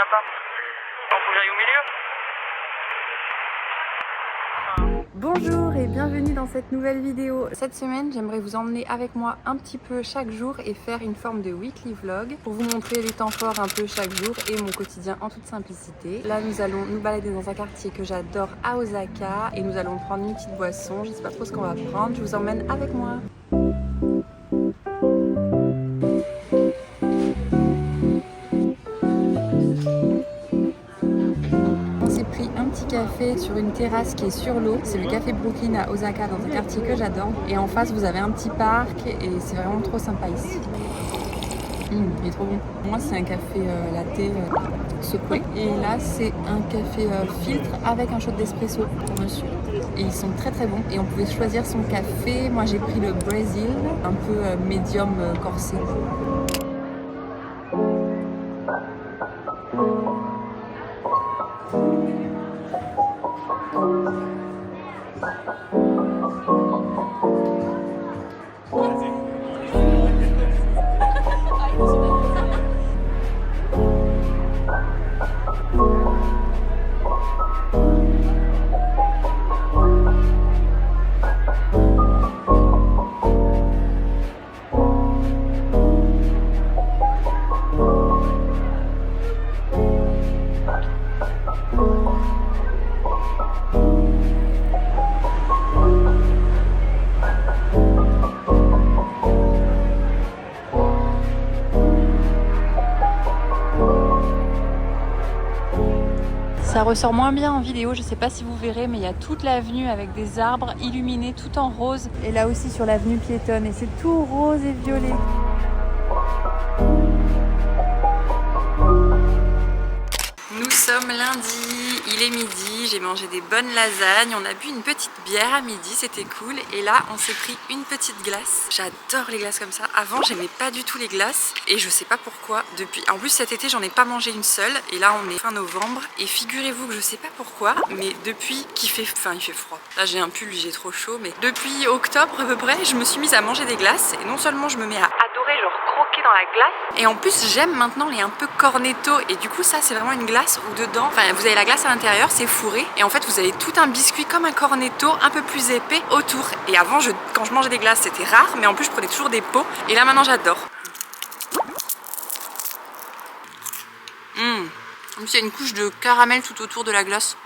a pas. On faut que j'aille au milieu. Bonjour et bienvenue dans cette nouvelle vidéo. Cette semaine, j'aimerais vous emmener avec moi un petit peu chaque jour et faire une forme de weekly vlog pour vous montrer les temps forts un peu chaque jour et mon quotidien en toute simplicité. Là, nous allons nous balader dans un quartier que j'adore à Osaka et nous allons prendre une petite boisson. Je ne sais pas trop ce qu'on va prendre, je vous emmène avec moi. Café sur une terrasse qui est sur l'eau, c'est le café Brooklyn à Osaka dans un quartier que j'adore et en face vous avez un petit parc et c'est vraiment trop sympa ici. Il est trop bon. Moi c'est un café latte secoué et là c'est un café filtre avec un shot d'espresso pour monsieur et ils sont très très bons et on pouvait choisir son café. Moi j'ai pris le Brésil, un peu médium corsé. Ça ressort moins bien en vidéo, je sais pas si vous verrez, mais il y a toute l'avenue avec des arbres illuminés tout en rose. Et là aussi sur l'avenue piétonne, et c'est tout rose et violet. Nous sommes lundi, il est midi, j'ai mangé des bonnes lasagnes, on a bu une petite bière à midi, c'était cool. Et là, on s'est pris une petite glace. J'adore les glaces comme ça. Avant, j'aimais pas du tout les glaces et je sais pas pourquoi. En plus, cet été, j'en ai pas mangé une seule. Et là, on est fin novembre. Et figurez-vous que je sais pas pourquoi, mais depuis qu'il fait... Enfin, il fait froid. Là, j'ai un pull, j'ai trop chaud. Mais depuis octobre à peu près, je me suis mise à manger des glaces. Et non seulement je me mets à adorer, genre croquer dans la glace. Et en plus, j'aime maintenant les un peu cornetto. Et du coup, ça, c'est vraiment une glace où dedans, enfin, vous avez la glace à l'intérieur, c'est fourré. Et en fait, vous avez tout un biscuit comme un cornetto, un peu plus épais autour. Et avant, quand je mangeais des glaces, c'était rare. Mais en plus, je prenais toujours des pots. Et là, maintenant, j'adore. En plus, il y a une couche de caramel tout autour de la glace.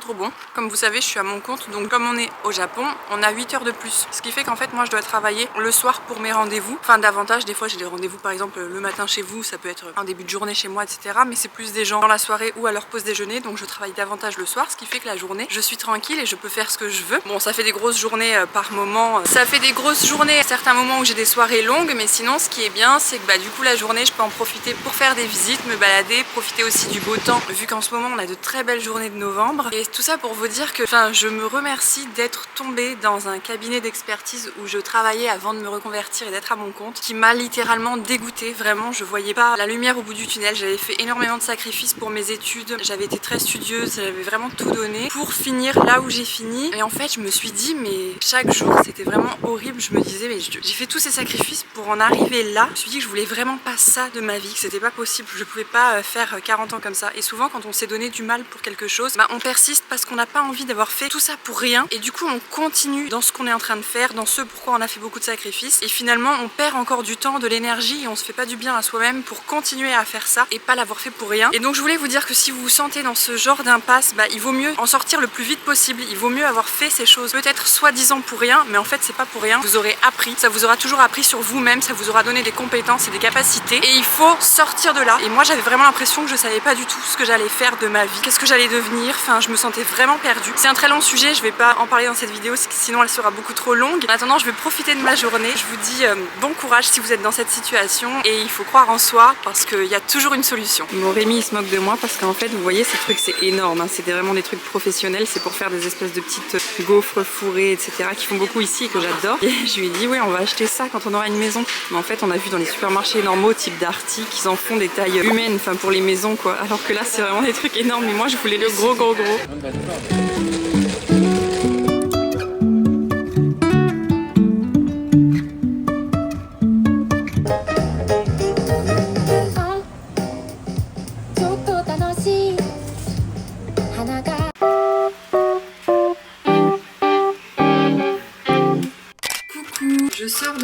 Trop bon. Comme vous savez, je suis à mon compte, donc comme on est au Japon, on a 8 heures de plus. Ce qui fait qu'en fait, moi, je dois travailler le soir pour mes rendez-vous. Enfin, davantage, des fois, j'ai des rendez-vous, par exemple, le matin chez vous, ça peut être un début de journée chez moi, etc. Mais c'est plus des gens dans la soirée ou à leur pause déjeuner, donc je travaille davantage le soir, ce qui fait que la journée, je suis tranquille et je peux faire ce que je veux. Bon, ça fait des grosses journées par moment. Ça fait des grosses journées à certains moments où j'ai des soirées longues, mais sinon, ce qui est bien, c'est que du coup, la journée, je peux en profiter pour faire des visites, me balader, profiter aussi du beau temps, vu qu'en ce moment, on a de très belles journées de novembre. Et tout ça pour vous dire que je me remercie d'être tombée dans un cabinet d'expertise où je travaillais avant de me reconvertir et d'être à mon compte, qui m'a littéralement dégoûtée. Vraiment, je voyais pas la lumière au bout du tunnel. J'avais fait énormément de sacrifices pour mes études, j'avais été très studieuse, j'avais vraiment tout donné pour finir là où j'ai fini. Et en fait, je me suis dit, mais chaque jour, c'était vraiment horrible. Je me disais, mais j'ai fait tous ces sacrifices pour en arriver là. Je me suis dit que je voulais vraiment pas ça de ma vie, que c'était pas possible, je pouvais pas faire 40 ans comme ça. Et souvent, quand on s'est donné du mal pour quelque chose, on persiste parce qu'on n'a pas envie d'avoir fait tout ça pour rien et du coup on continue dans ce qu'on est en train de faire, dans ce pourquoi on a fait beaucoup de sacrifices et finalement on perd encore du temps, de l'énergie et on se fait pas du bien à soi-même pour continuer à faire ça et pas l'avoir fait pour rien. Et donc je voulais vous dire que si vous vous sentez dans ce genre d'impasse, il vaut mieux en sortir le plus vite possible, il vaut mieux avoir fait ces choses peut-être soi-disant pour rien, mais en fait c'est pas pour rien, vous aurez appris, ça vous aura toujours appris sur vous-même, ça vous aura donné des compétences et des capacités et il faut sortir de là. Et moi j'avais vraiment l'impression que je savais pas du tout ce que j'allais faire de ma vie, qu'est-ce que j'allais devenir, enfin je me sentais vraiment perdue. C'est un très long sujet, je vais pas en parler dans cette vidéo sinon elle sera beaucoup trop longue. Maintenant je vais profiter de ma journée, je vous dis bon courage si vous êtes dans cette situation et il faut croire en soi parce qu'il y a toujours une solution. Bon, Rémi il se moque de moi parce qu'en fait vous voyez ces trucs c'est énorme, hein. C'est vraiment des trucs professionnels, c'est pour faire des espèces de petites gaufres fourrées etc qui font beaucoup ici et que j'adore. Et je lui ai dit oui on va acheter ça quand on aura une maison. Mais en fait on a vu dans les supermarchés normaux type Darty qu'ils en font des tailles humaines, enfin pour les maisons quoi. Alors que là c'est vraiment des trucs énormes mais moi je voulais le gros.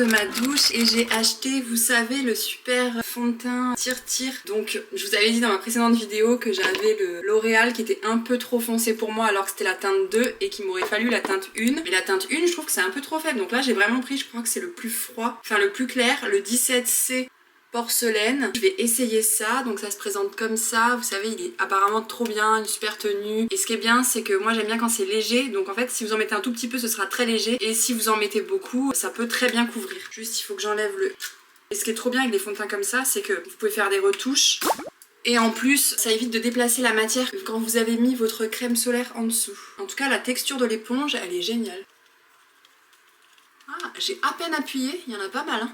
ma douche et j'ai acheté, vous savez, le super fond de teint tire-tire. Donc je vous avais dit dans ma précédente vidéo que j'avais le L'Oréal qui était un peu trop foncé pour moi alors que c'était la teinte 2 et qu'il m'aurait fallu la teinte 1. Mais la teinte 1 je trouve que c'est un peu trop faible. Donc là j'ai vraiment pris, je crois que c'est le plus froid, enfin le plus clair, le 17C porcelaine. Je vais essayer ça, donc ça se présente comme ça. Vous savez, il est apparemment trop bien, une super tenue. Et ce qui est bien, c'est que moi j'aime bien quand c'est léger. Donc en fait, si vous en mettez un tout petit peu, ce sera très léger. Et si vous en mettez beaucoup, ça peut très bien couvrir. Juste, il faut que j'enlève le... Et ce qui est trop bien avec des fonds de teint comme ça, c'est que vous pouvez faire des retouches. Et en plus, ça évite de déplacer la matière quand vous avez mis votre crème solaire en dessous. En tout cas, la texture de l'éponge, elle est géniale. Ah, j'ai à peine appuyé, il y en a pas mal, hein.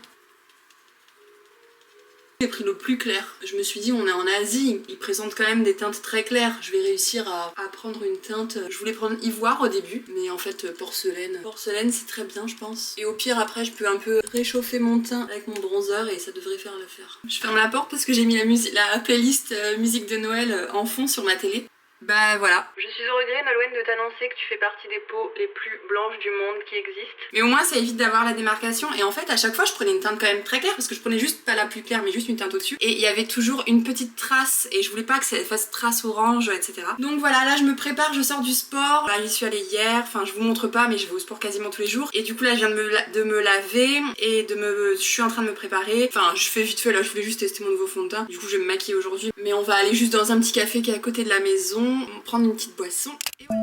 J'ai pris le plus clair. Je me suis dit, on est en Asie, ils présentent quand même des teintes très claires. Je vais réussir à prendre une teinte. Je voulais prendre ivoire au début, mais en fait porcelaine. Porcelaine, c'est très bien, je pense. Et au pire, après, je peux un peu réchauffer mon teint avec mon bronzer et ça devrait faire l'affaire. Je ferme la porte parce que j'ai mis la playlist musique de Noël en fond sur ma télé. Bah voilà. Je suis au regret, Malouane, de t'annoncer que tu fais partie des peaux les plus blanches du monde qui existent. Mais au moins ça évite d'avoir la démarcation. Et en fait à chaque fois je prenais une teinte quand même très claire parce que je prenais juste pas la plus claire mais juste une teinte au-dessus. Et il y avait toujours une petite trace et je voulais pas que ça fasse trace orange, etc. Donc voilà, là je me prépare, je sors du sport. Là j'y suis allée hier, enfin je vous montre pas mais je vais au sport quasiment tous les jours. Et du coup là je viens de me laver et je suis en train de me préparer. Enfin je fais vite fait là, je voulais juste tester mon nouveau fond de teint. Du coup je vais me maquiller aujourd'hui. Mais on va aller juste dans un petit café qui est à côté de la maison. Prendre une petite boisson et voilà.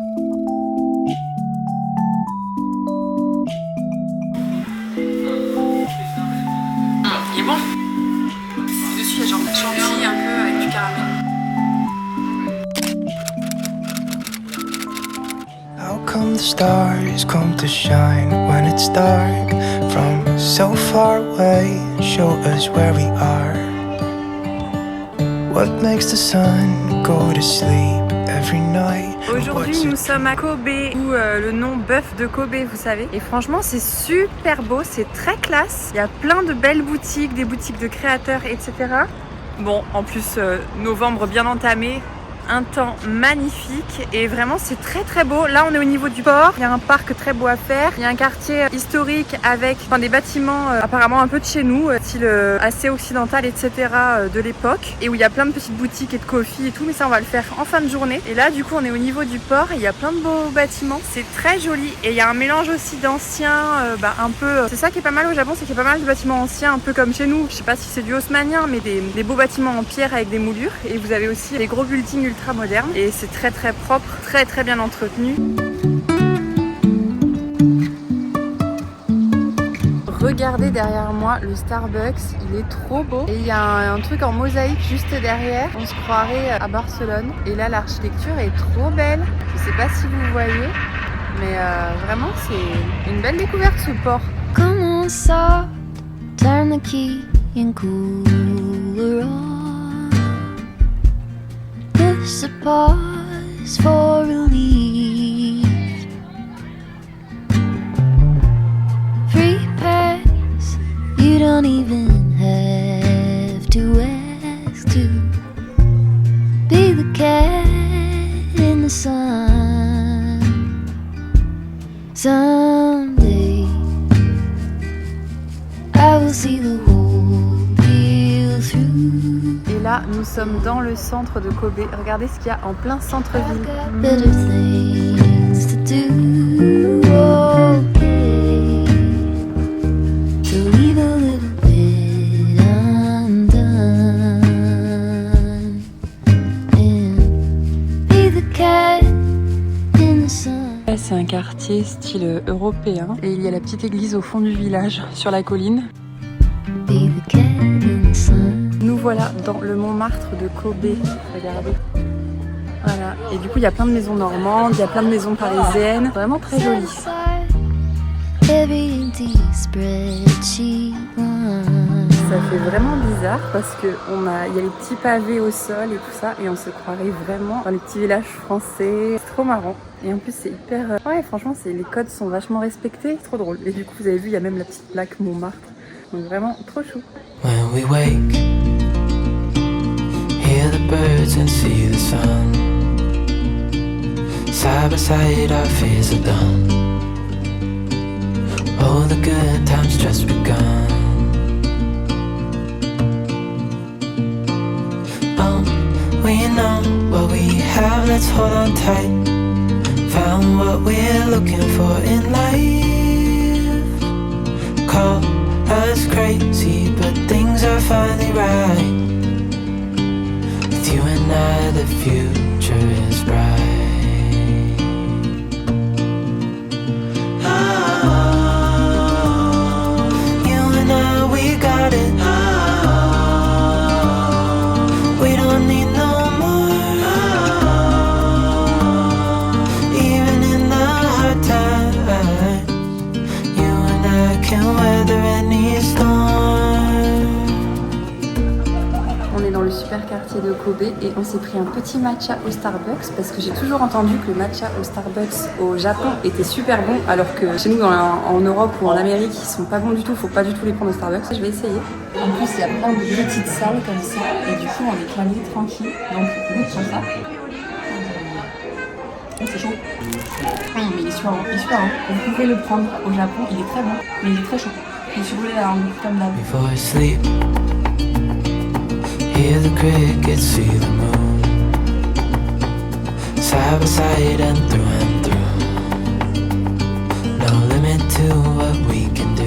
Il est bon. Dessus il y a genre de chantilly un peu avec du caramel. How come the stars come to shine when it's dark from so far away? Show us where we are. What makes the sun go to sleep? Aujourd'hui nous sommes à Kobe, ou le nom bœuf de Kobe vous savez. Et franchement c'est super beau, c'est très classe. Il y a plein de belles boutiques, des boutiques de créateurs, etc. Bon, en plus novembre bien entamé. Un temps magnifique et vraiment c'est très très beau. Là on est au niveau du port, il y a un parc très beau à faire, il y a un quartier historique avec des bâtiments apparemment un peu de chez nous, style assez occidental, etc. De l'époque, et où il y a plein de petites boutiques et de coffee et tout, mais ça on va le faire en fin de journée. Et là du coup on est au niveau du port et il y a plein de beaux bâtiments, c'est très joli et il y a un mélange aussi d'anciens, un peu, c'est ça qui est pas mal au Japon, c'est qu'il y a pas mal de bâtiments anciens un peu comme chez nous, je sais pas si c'est du haussmannien mais des beaux bâtiments en pierre avec des moulures, et vous avez aussi des gros buildings ultra moderne et c'est très très propre, très très bien entretenu. Regardez derrière moi le Starbucks, il est trop beau et il y a un truc en mosaïque juste derrière, on se croirait à Barcelone. Et là l'architecture est trop belle, je sais pas si vous voyez, mais vraiment c'est une belle découverte ce port. Comment ça, turn the key and cooler on. This a pause for relief. Free pass, you don't even have to ask to be the cat in the sun. Someday I will see the whole deal through. Et là, nous sommes dans le centre de Kobe. Regardez ce qu'il y a en plein centre-ville. Better things to do. Okay. So leave a little bit undone and be the cat in the sun. Là, c'est un quartier style européen et il y a la petite église au fond du village sur la colline. Be the cat in the sun. Nous voilà dans le Montmartre de Kobe, regardez. Voilà, et du coup il y a plein de maisons normandes, il y a plein de maisons parisiennes, vraiment très joli. Ça fait vraiment bizarre parce que il y a les petits pavés au sol et tout ça et on se croirait vraiment dans les petits villages français. C'est trop marrant. Et en plus c'est hyper... Ouais franchement les codes sont vachement respectés, c'est trop drôle. Et du coup vous avez vu il y a même la petite plaque Montmartre. Donc vraiment trop chou. When we wake, hear the birds and see the sun. Side by side our fears are done. All the good times just begun. We know what we have, let's hold on tight. Found what we're looking for in life. Call us crazy, but things are finally right. With you and I, the future is bright. You and I, we got it. We don't need no more. Even in the hard times, you and I can weather any storm. On est dans le super quartier de Kobe et on s'est pris un petit matcha au Starbucks parce que j'ai toujours entendu que le matcha au Starbucks au Japon était super bon, alors que chez nous en Europe ou en Amérique ils sont pas bons du tout, faut pas du tout les prendre au Starbucks. Je vais essayer. En plus il y a plein de petites salles comme ça et du coup on est calmé tranquille, donc goûte sur ça. Oh, c'est chaud. Mais il est super bon, Vous pouvez le prendre au Japon, il est très bon, mais il est très chaud. Je me suis roulé la langue comme d'hab. Before I sleep, hear the crickets, see the moon. Side by side and through. No limit to what we can do.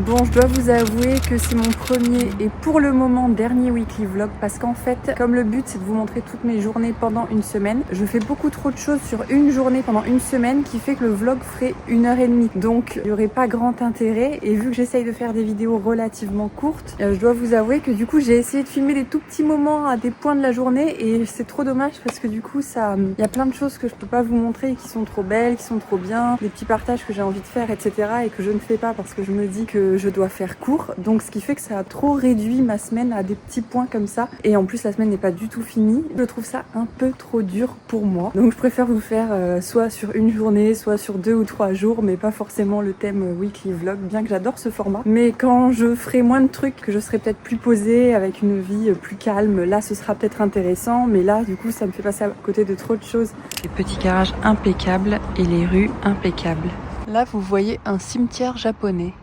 Bon, je dois vous avouer que c'est mon premier et pour le moment dernier weekly vlog parce qu'en fait, comme le but c'est de vous montrer toutes mes journées pendant une semaine, je fais beaucoup trop de choses sur une journée pendant une semaine qui fait que le vlog ferait 1h30. Donc, il n'y aurait pas grand intérêt et vu que j'essaye de faire des vidéos relativement courtes, je dois vous avouer que du coup, j'ai essayé de filmer des tout petits moments à des points de la journée et c'est trop dommage parce que du coup, il y a plein de choses que je peux pas vous montrer qui sont trop belles, qui sont trop bien, des petits partages que j'ai envie de faire, etc. et que je ne fais pas parce que je me dis que je dois faire court, donc ce qui fait que ça a trop réduit ma semaine à des petits points comme ça et en plus la semaine n'est pas du tout finie. Je trouve ça un peu trop dur pour moi, donc je préfère vous faire soit sur une journée, soit sur 2 ou 3 jours, mais pas forcément le thème weekly vlog, bien que j'adore ce format. Mais quand je ferai moins de trucs, que je serai peut-être plus posée avec une vie plus calme, là ce sera peut-être intéressant, mais là du coup ça me fait passer à côté de trop de choses. Les petits garages impeccables et les rues impeccables. Là vous voyez un cimetière japonais.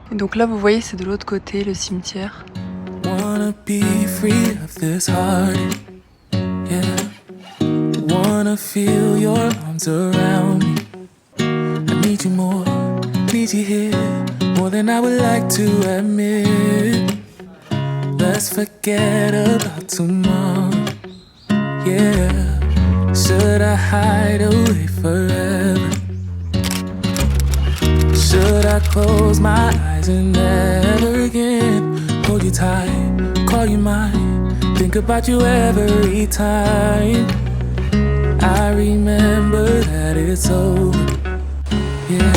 Et donc là, vous voyez, c'est de l'autre côté, le cimetière. Wanna be free of this heart, yeah. Wanna feel your arms around me. I need you more, need you here, more than I would like to admit. Let's forget about tomorrow, yeah. Should I hide away forever? Should I close my eyes and never again hold you tight, call you mine, think about you every time I remember that it's over, yeah.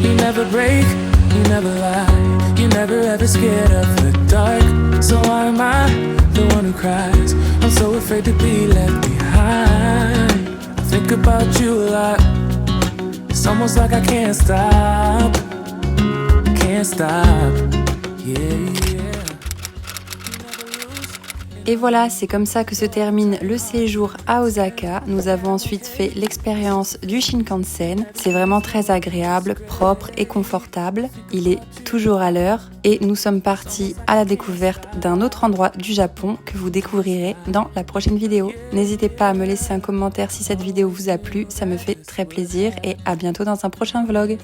You never break, you never lie, you never ever scared of the dark. So why am I the one who cries? I'm so afraid to be left behind. I think about you a lot. It's almost like I can't stop, yeah. Et voilà, c'est comme ça que se termine le séjour à Osaka. Nous avons ensuite fait l'expérience du Shinkansen. C'est vraiment très agréable, propre et confortable. Il est toujours à l'heure et nous sommes partis à la découverte d'un autre endroit du Japon que vous découvrirez dans la prochaine vidéo. N'hésitez pas à me laisser un commentaire si cette vidéo vous a plu, ça me fait très plaisir et à bientôt dans un prochain vlog.